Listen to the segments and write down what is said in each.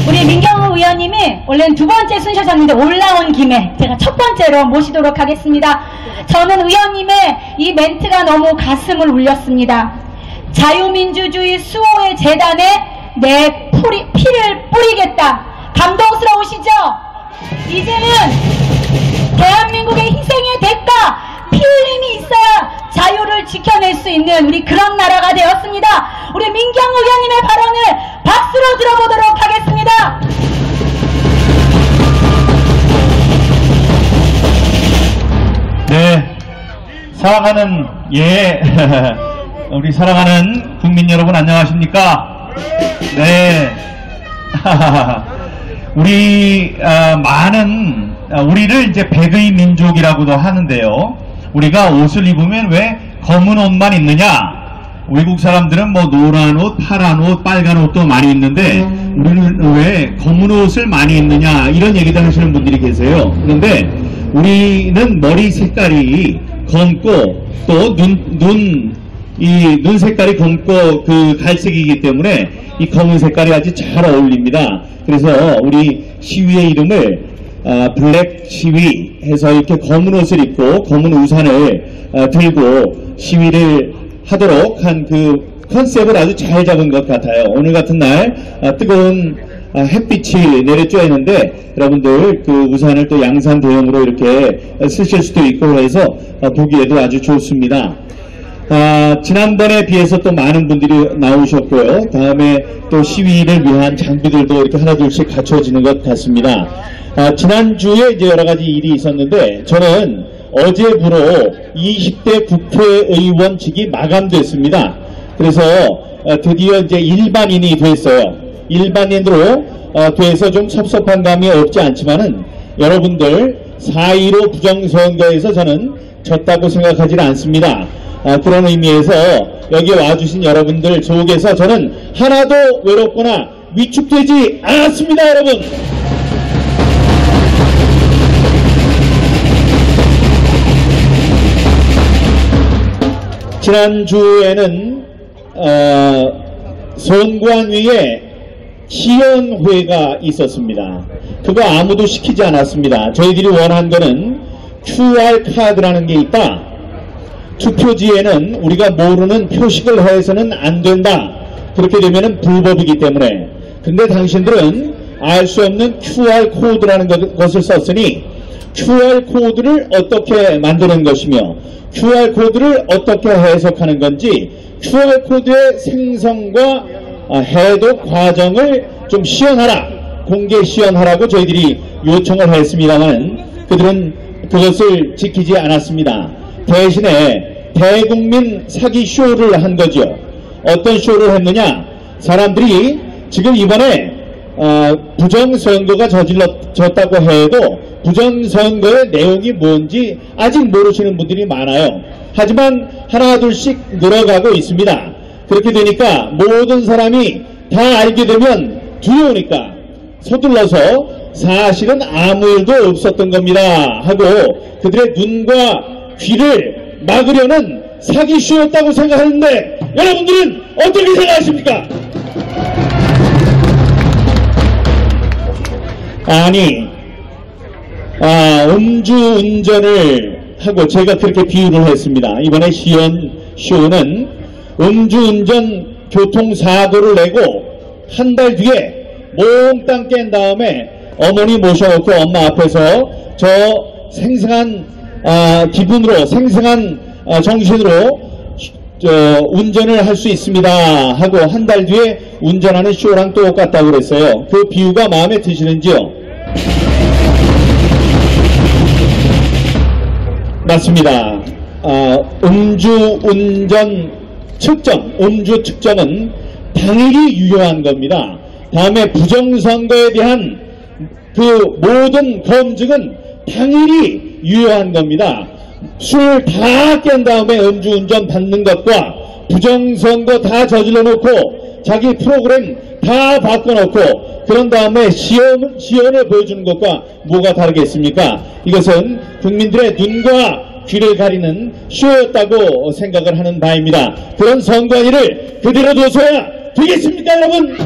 우리 민경우 의원님이 원래는 두 번째 순서셨는데 올라온 김에 제가 첫 번째로 모시도록 하겠습니다. 저는 의원님의 이 멘트가 너무 가슴을 울렸습니다. 자유민주주의 수호의 재단에 내 피를 뿌리겠다. 감동스러우시죠? 이제는 대한민국의 희생의 대가, 피 흘림이 있어야 자유를 지켜낼 수 있는 우리 그런 나라가 되었습니다. 우리 민경우 의원님의 발언을 박수로 들어보도록 하겠습니다. 네, 사랑하는 우리 사랑하는 국민 여러분 안녕하십니까? 네, 우리 우리를 이제 백의 민족이라고도 하는데요. 우리가 옷을 입으면 왜 검은 옷만 입느냐? 외국 사람들은 뭐 노란 옷, 파란 옷, 빨간 옷도 많이 입는데 우리는 왜 검은 옷을 많이 입느냐? 이런 얘기도 하시는 분들이 계세요. 그런데 우리는 머리 색깔이 검고 또 눈 색깔이 검고 그 갈색이기 때문에 이 검은 색깔이 아주 잘 어울립니다. 그래서 우리 시위의 이름을 블랙 시위 해서 이렇게 검은 옷을 입고 검은 우산을 들고 시위를 하도록 한 그 컨셉을 아주 잘 잡은 것 같아요. 오늘 같은 날 뜨거운 햇빛이 내려쬐 있는데 여러분들 그 우산을 또 양산 대용으로 이렇게 쓰실 수도 있고 해서 보기에도 아주 좋습니다. 지난번에 비해서 또 많은 분들이 나오셨고요. 다음에 또 시위를 위한 장비들도 이렇게 하나둘씩 갖춰지는 것 같습니다. 지난주에 이제 여러 가지 일이 있었는데 저는 어제부로 20대 국회의원직이 마감됐습니다. 그래서 드디어 이제 일반인이 됐어요. 일반인으로 돼서 좀 섭섭한 감이 없지 않지만은 여러분들 4.15 부정선거에서 저는 졌다고 생각하지는 않습니다. 그런 의미에서 여기 와주신 여러분들 속에서 저는 하나도 외롭거나 위축되지 않았습니다, 여러분. 지난주에는 선관위에 시연회가 있었습니다. 그거 아무도 시키지 않았습니다. 저희들이 원한 거는 QR카드라는 게 있다. 투표지에는 우리가 모르는 표식을 해서는 안 된다. 그렇게 되면은 불법이기 때문에. 근데 당신들은 알 수 없는 QR코드라는 것을 썼으니 QR코드를 어떻게 만드는 것이며 QR코드를 어떻게 해석하는 건지 QR코드의 생성과 해독 과정을 좀 시연하라, 공개 시연하라고 저희들이 요청을 했습니다만 그들은 그것을 지키지 않았습니다. 대신에 대국민 사기 쇼를 한 거죠. 어떤 쇼를 했느냐? 사람들이 지금 이번에 부정선거가 저질러졌다고 해도 부정선거의 내용이 뭔지 아직 모르시는 분들이 많아요. 하지만 하나둘씩 늘어가고 있습니다. 그렇게 되니까 모든 사람이 다 알게 되면 두려우니까 서둘러서 사실은 아무 일도 없었던 겁니다 하고 그들의 눈과 귀를 막으려는 사기쇼였다고 생각하는데 여러분들은 어떻게 생각하십니까? 아니 음주운전을 하고 제가 그렇게 비유를 했습니다. 이번에 시연쇼는 음주운전 교통사고를 내고 한 달 뒤에 몽땅 깬 다음에 어머니 모셔놓고 엄마 앞에서 저 생생한 기분으로 생생한 정신으로 운전을 할 수 있습니다 하고 한 달 뒤에 운전하는 쇼랑 똑같다고 그랬어요. 그 비유가 마음에 드시는지요? 맞습니다. 음주운전 측정, 음주 측정은 당일이 유효한 겁니다. 다음에 부정선거에 대한 그 모든 검증은 당일이 유효한 겁니다. 술 다 깬 다음에 음주운전 받는 것과 부정선거 다 저질러 놓고 자기 프로그램 다 바꿔놓고 그런 다음에 시연을 보여주는 것과 뭐가 다르겠습니까? 이것은 국민들의 눈과 귀를 가리는 쇼였다고 생각을 하는 바입니다. 그런 선관위를 그대로 둬서야 되겠습니까, 여러분?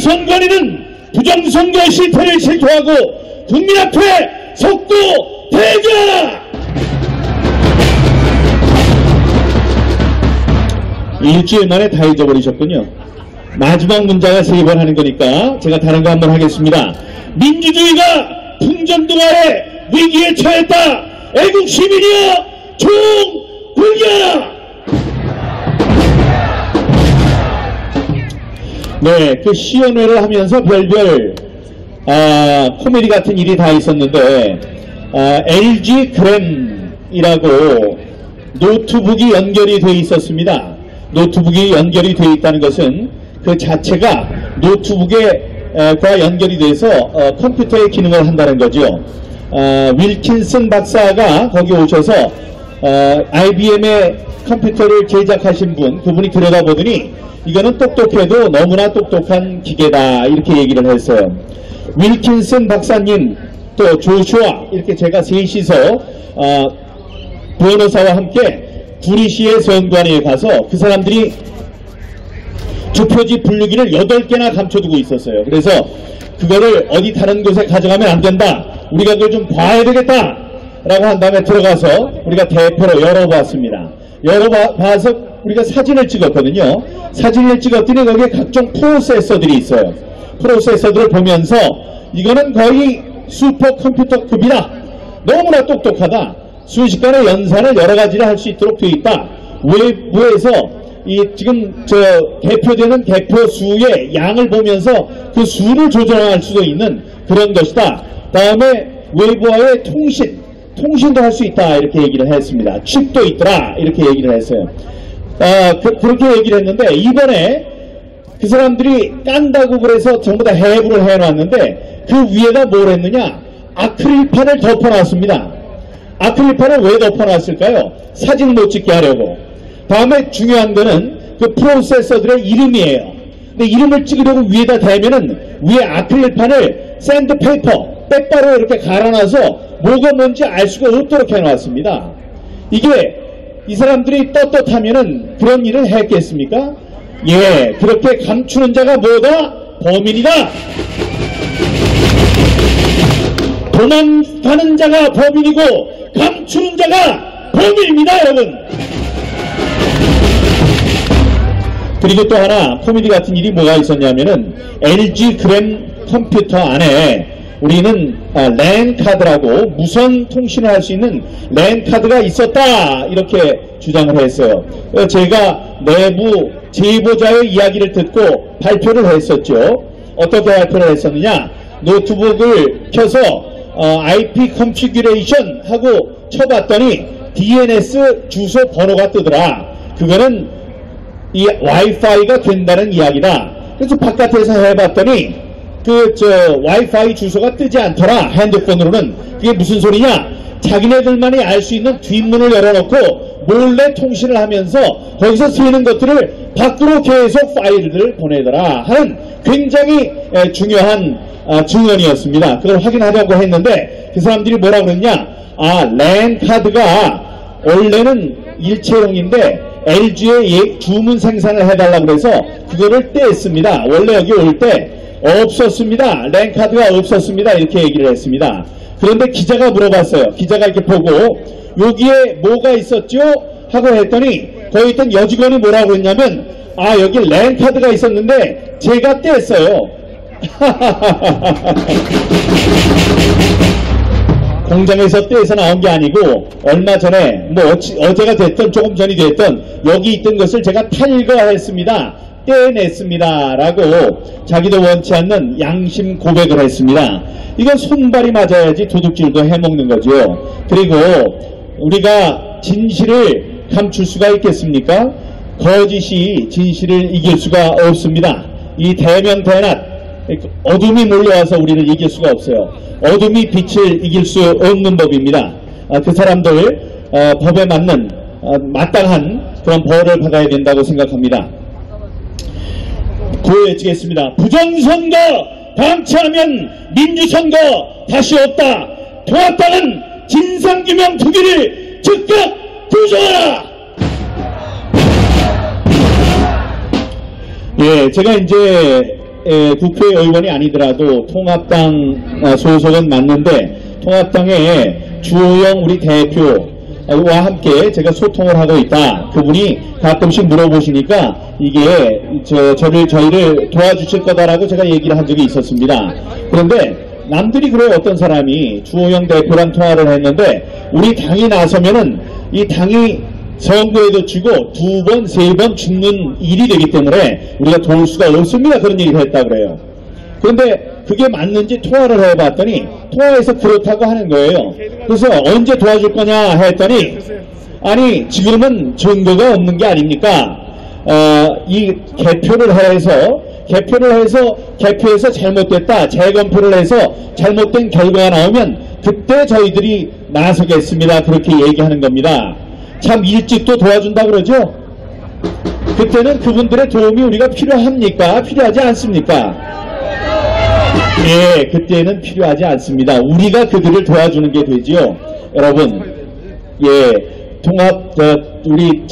선관위는 부정선거 실태를 실토하고 국민 앞에 속고 대결하라! 일주일 만에 다 잊어버리셨군요. 마지막 문자가 3번 하는 거니까 제가 다른 거 한번 하겠습니다. 민주주의가 풍전등 아래 위기에 처했다. 애국 시민이여 총 불기하라. 네, 그 시연회를 하면서 별별 코미디 같은 일이 다 있었는데 LG 그램이라고 노트북이 연결이 돼 있었습니다. 노트북이 연결이 돼 있다는 것은 그 자체가 노트북과 연결이 돼서 컴퓨터의 기능을 한다는 거죠. 윌킨슨 박사가 거기 오셔서 IBM의 컴퓨터를 제작하신 분, 그분이 들여다보더니 이거는 똑똑해도 너무나 똑똑한 기계다 이렇게 얘기를 했어요. 윌킨슨 박사님 또 조슈아 이렇게 제가 셋이서 변호사와 함께 구리시의 선관위에 가서 그 사람들이 주표지 분류기를 8개나 감춰두고 있었어요. 그래서 그거를 어디 다른 곳에 가져가면 안 된다. 우리가 그걸 좀 봐야 되겠다. 라고 한 다음에 들어가서 우리가 대표로 열어봤습니다. 열어봐서 우리가 사진을 찍었거든요. 사진을 찍었더니 거기에 각종 프로세서들이 있어요. 프로세서들을 보면서 이거는 거의 슈퍼컴퓨터급이다. 너무나 똑똑하다. 순식간에 연산을 여러 가지를 할 수 있도록 되어 있다. 외부에서 이 지금 대표되는 대표 수의 양을 보면서 그 수를 조정할 수도 있는 그런 것이다. 다음에 외부와의 통신도 할 수 있다 이렇게 얘기를 했습니다. 칩도 있더라 이렇게 얘기를 했어요. 그렇게 얘기를 했는데 이번에 그 사람들이 깐다고 그래서 전부 다 해부를 해놨는데 그 위에다 뭘 했느냐, 아크릴판을 덮어놨습니다. 아크릴판을 왜 덮어놨을까요? 사진 못 찍게 하려고. 다음에 중요한 거는 그 프로세서들의 이름이에요. 근데 이름을 찍으려고 위에다 대면은 위에 아크릴판을 샌드페이퍼 빼바로 이렇게 갈아놔서 뭐가 뭔지 알 수가 없도록 해놨습니다. 이게 이 사람들이 떳떳하면은 그런 일을 했겠습니까? 예, 그렇게 감추는 자가 뭐다? 범인이다. 도망가는 자가 범인이고 감추는 자가 범인입니다, 여러분. 그리고 또 하나 코미디 같은 일이 뭐가 있었냐면은 LG 그램 컴퓨터 안에 우리는 랜 카드라고 무선 통신을 할 수 있는 랜 카드가 있었다 이렇게 주장을 했어요. 제가 내부 제보자의 이야기를 듣고 발표를 했었죠. 어떻게 발표를 했었느냐, 노트북을 켜서 IP 컨피규레이션 하고 쳐봤더니 DNS 주소 번호가 뜨더라. 그거는 이 와이파이가 된다는 이야기다. 그래서 바깥에서 해봤더니 와이파이 주소가 뜨지 않더라. 핸드폰으로는. 그게 무슨 소리냐, 자기네들만이 알 수 있는 뒷문을 열어놓고 몰래 통신을 하면서 거기서 쓰이는 것들을 밖으로 계속 파일을 보내더라 하는 굉장히 중요한 증언이었습니다. 그걸 확인하려고 했는데 그 사람들이 뭐라 그랬냐, 랜 카드가 원래는 일체형인데 LG에 주문 생산을 해달라고 해서 그거를 뗐습니다. 원래 여기 올 때 없었습니다. 랜 카드가 없었습니다. 이렇게 얘기를 했습니다. 그런데 기자가 물어봤어요. 기자가 이렇게 보고 여기에 뭐가 있었죠? 하고 했더니 거기 있던 여직원이 뭐라고 했냐면, 여기 랜 카드가 있었는데 제가 뗐어요. 공장에서 떼서 나온 게 아니고 얼마 전에 어제가 됐던 조금 전이 됐던 여기 있던 것을 제가 탈거했습니다. 떼냈습니다. 라고 자기도 원치 않는 양심 고백을 했습니다. 이건 손발이 맞아야지 도둑질도 해먹는 거죠. 그리고 우리가 진실을 감출 수가 있겠습니까? 거짓이 진실을 이길 수가 없습니다. 이 대명대낮 어둠이 몰려와서 우리를 이길 수가 없어요. 어둠이 빛을 이길 수 없는 법입니다. 그 사람들 법에 맞는 마땅한 그런 벌을 받아야 된다고 생각합니다. 구호해주겠습니다. 부정선거 방치하면 민주선거 다시 없다. 도왔다는 진상규명 투기를 즉각 부정하라. 예, 제가 이제 국회의원이 아니더라도 통합당 소속은 맞는데 통합당의 주호영 우리 대표와 함께 제가 소통을 하고 있다. 그분이 가끔씩 물어보시니까 이게 저희를 도와주실 거다라고 제가 얘기를 한 적이 있었습니다. 그런데 남들이 그래요. 어떤 사람이 주호영 대표랑 통화를 했는데 우리 당이 나서면은 이 당이 선거에도 지고 2번, 3번 죽는 일이 되기 때문에 우리가 도울 수가 없습니다. 그런 얘기를 했다 그래요. 그런데 그게 맞는지 통화를 해봤더니 통화에서 그렇다고 하는 거예요. 그래서 언제 도와줄 거냐 했더니 아니 지금은 증거가 없는 게 아닙니까? 이 개표를 해서 개표에서 잘못됐다, 재검표를 해서 잘못된 결과가 나오면 그때 저희들이 나서겠습니다. 그렇게 얘기하는 겁니다. 참 일찍 또 도와준다 그러죠? 그때는 그분들의 도움이 우리가 필요합니까? 필요하지 않습니까? 예, 그때는 필요하지 않습니다. 우리가 그들을 도와주는 게 되지요. 여러분, 예. 우리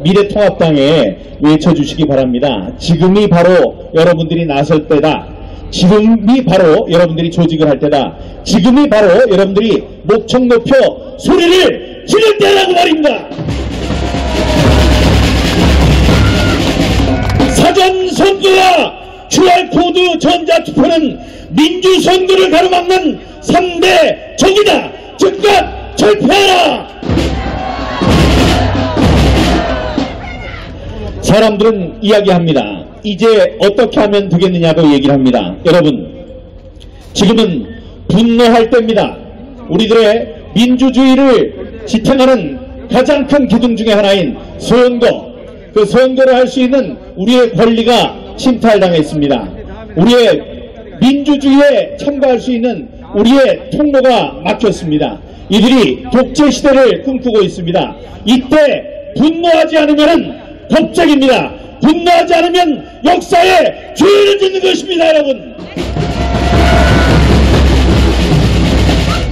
미래통합당에 외쳐주시기 바랍니다. 지금이 바로 여러분들이 나설 때다. 지금이 바로 여러분들이 조직을 할 때다. 지금이 바로 여러분들이 목청 높여 소리를 지를 때라고 말입니다. 사전선거와 QR코드 전자투표는 민주선거를 가로막는 3대 적이다. 즉각 철폐하라. 사람들은 이야기합니다. 이제 어떻게 하면 되겠느냐고 얘기를 합니다. 여러분, 지금은 분노할 때입니다. 우리들의 민주주의를 지탱하는 가장 큰 기둥 중에 하나인 선거, 그 선거를 할 수 있는 우리의 권리가 침탈당했습니다. 우리의 민주주의에 참가할 수 있는 우리의 통로가 막혔습니다. 이들이 독재 시대를 꿈꾸고 있습니다. 이때 분노하지 않으면 법적입니다. 분노하지 않으면 역사에 죄를 짓는 것입니다. 여러분,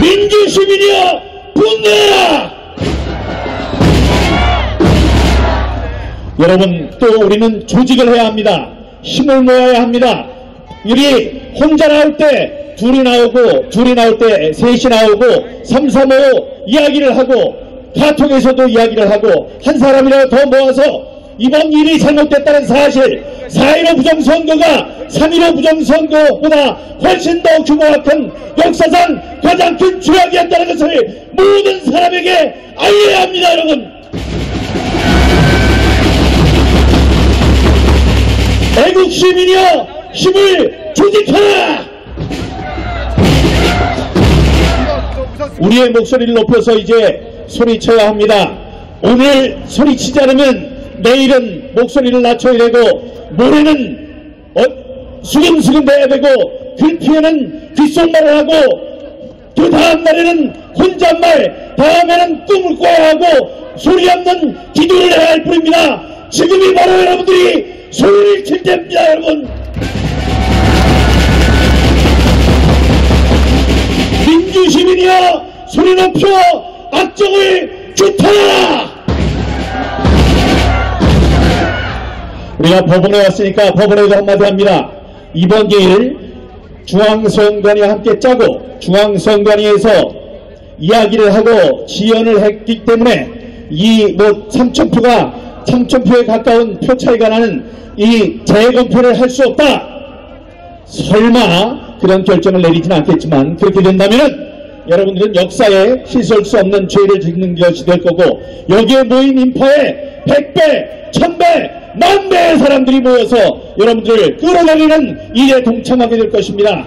민주시민이여 분노해라. 여러분, 또 우리는 조직을 해야 합니다. 힘을 모아야 합니다. 우리 혼자 나올 때 둘이 나올 때 셋이 나오고 3, 4, 5 이야기를 하고 카톡에서도 이야기를 하고 한 사람이라도 더 모아서 이번 일이 잘못됐다는 사실, 4.15 부정선거가 3.15 부정선거보다 훨씬 더 규모가 큰 역사상 가장 큰 죄악이었다는 것을 모든 사람에게 알려야 합니다. 여러분, 애국 시민이여 힘을 조직하라. 우리의 목소리를 높여서 이제 소리쳐야 합니다. 오늘 소리치지 않으면 내일은 목소리를 낮춰야 되고 모레는 수근수근 돼야 되고 글피에는 귓속말을 하고 그 다음 날에는 혼잣말, 다음에는 꿈을 꿔야 하고 소리 없는 기도를 해야 할 뿐입니다. 지금이 바로 여러분들이 소리를 칠 때입니다. 여러분, 민주시민이여 소리 높여 악정을 규탄하라. 우리가 법원에 왔으니까 법원에도 한마디 합니다. 이번 기회를 중앙선관위와 함께 짜고 중앙선관위에서 이야기를 하고 지연을 했기 때문에 이 3,000표에 가까운 표 차이가 나는 이 재검표를 할 수 없다. 설마 그런 결정을 내리진 않겠지만 그렇게 된다면은 여러분들은 역사에 씻을 수 없는 죄를 짓는 것이 될 거고 여기에 모인 인파의 100배, 1000배, 10,000배의 사람들이 모여서 여러분들을 끌어내리는 일에 동참하게 될 것입니다.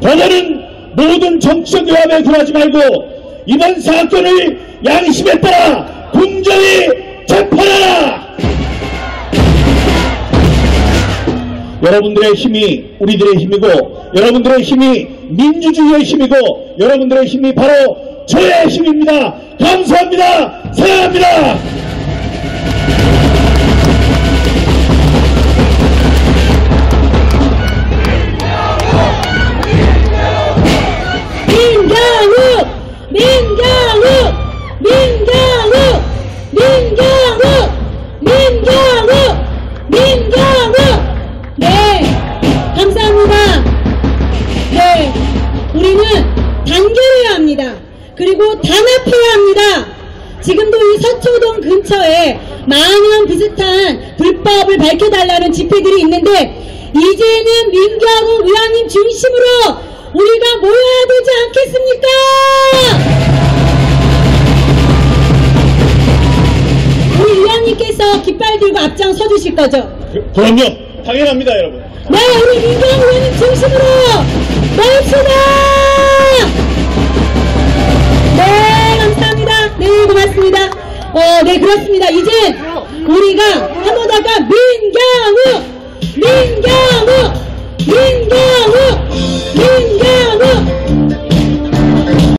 법원은 모든 정치적 외압에 굴하지 말고 이번 사건을 양심에 따라 공정히 재판하라. 여러분들의 힘이 우리들의 힘이고 여러분들의 힘이 민주주의의 힘이고 여러분들의 힘이 바로 저의 힘입니다. 감사합니다. 사랑합니다. 민경욱! 네, 감사합니다. 합니다. 그리고 단합해야 합니다. 지금도 이 서초동 근처에 많은 비슷한 불법을 밝혀달라는 집회들이 있는데 이제는 민경욱 의원님 중심으로 우리가 모여야 되지 않겠습니까? 우리 의원님께서 깃발 들고 앞장서 주실 거죠? 그럼요. 당연합니다, 여러분. 네, 우리 민경욱 의원님 중심으로 모읍시다! 네, 감사합니다. 네, 고맙습니다. 네, 그렇습니다. 이제 우리가 한번다가 민경욱!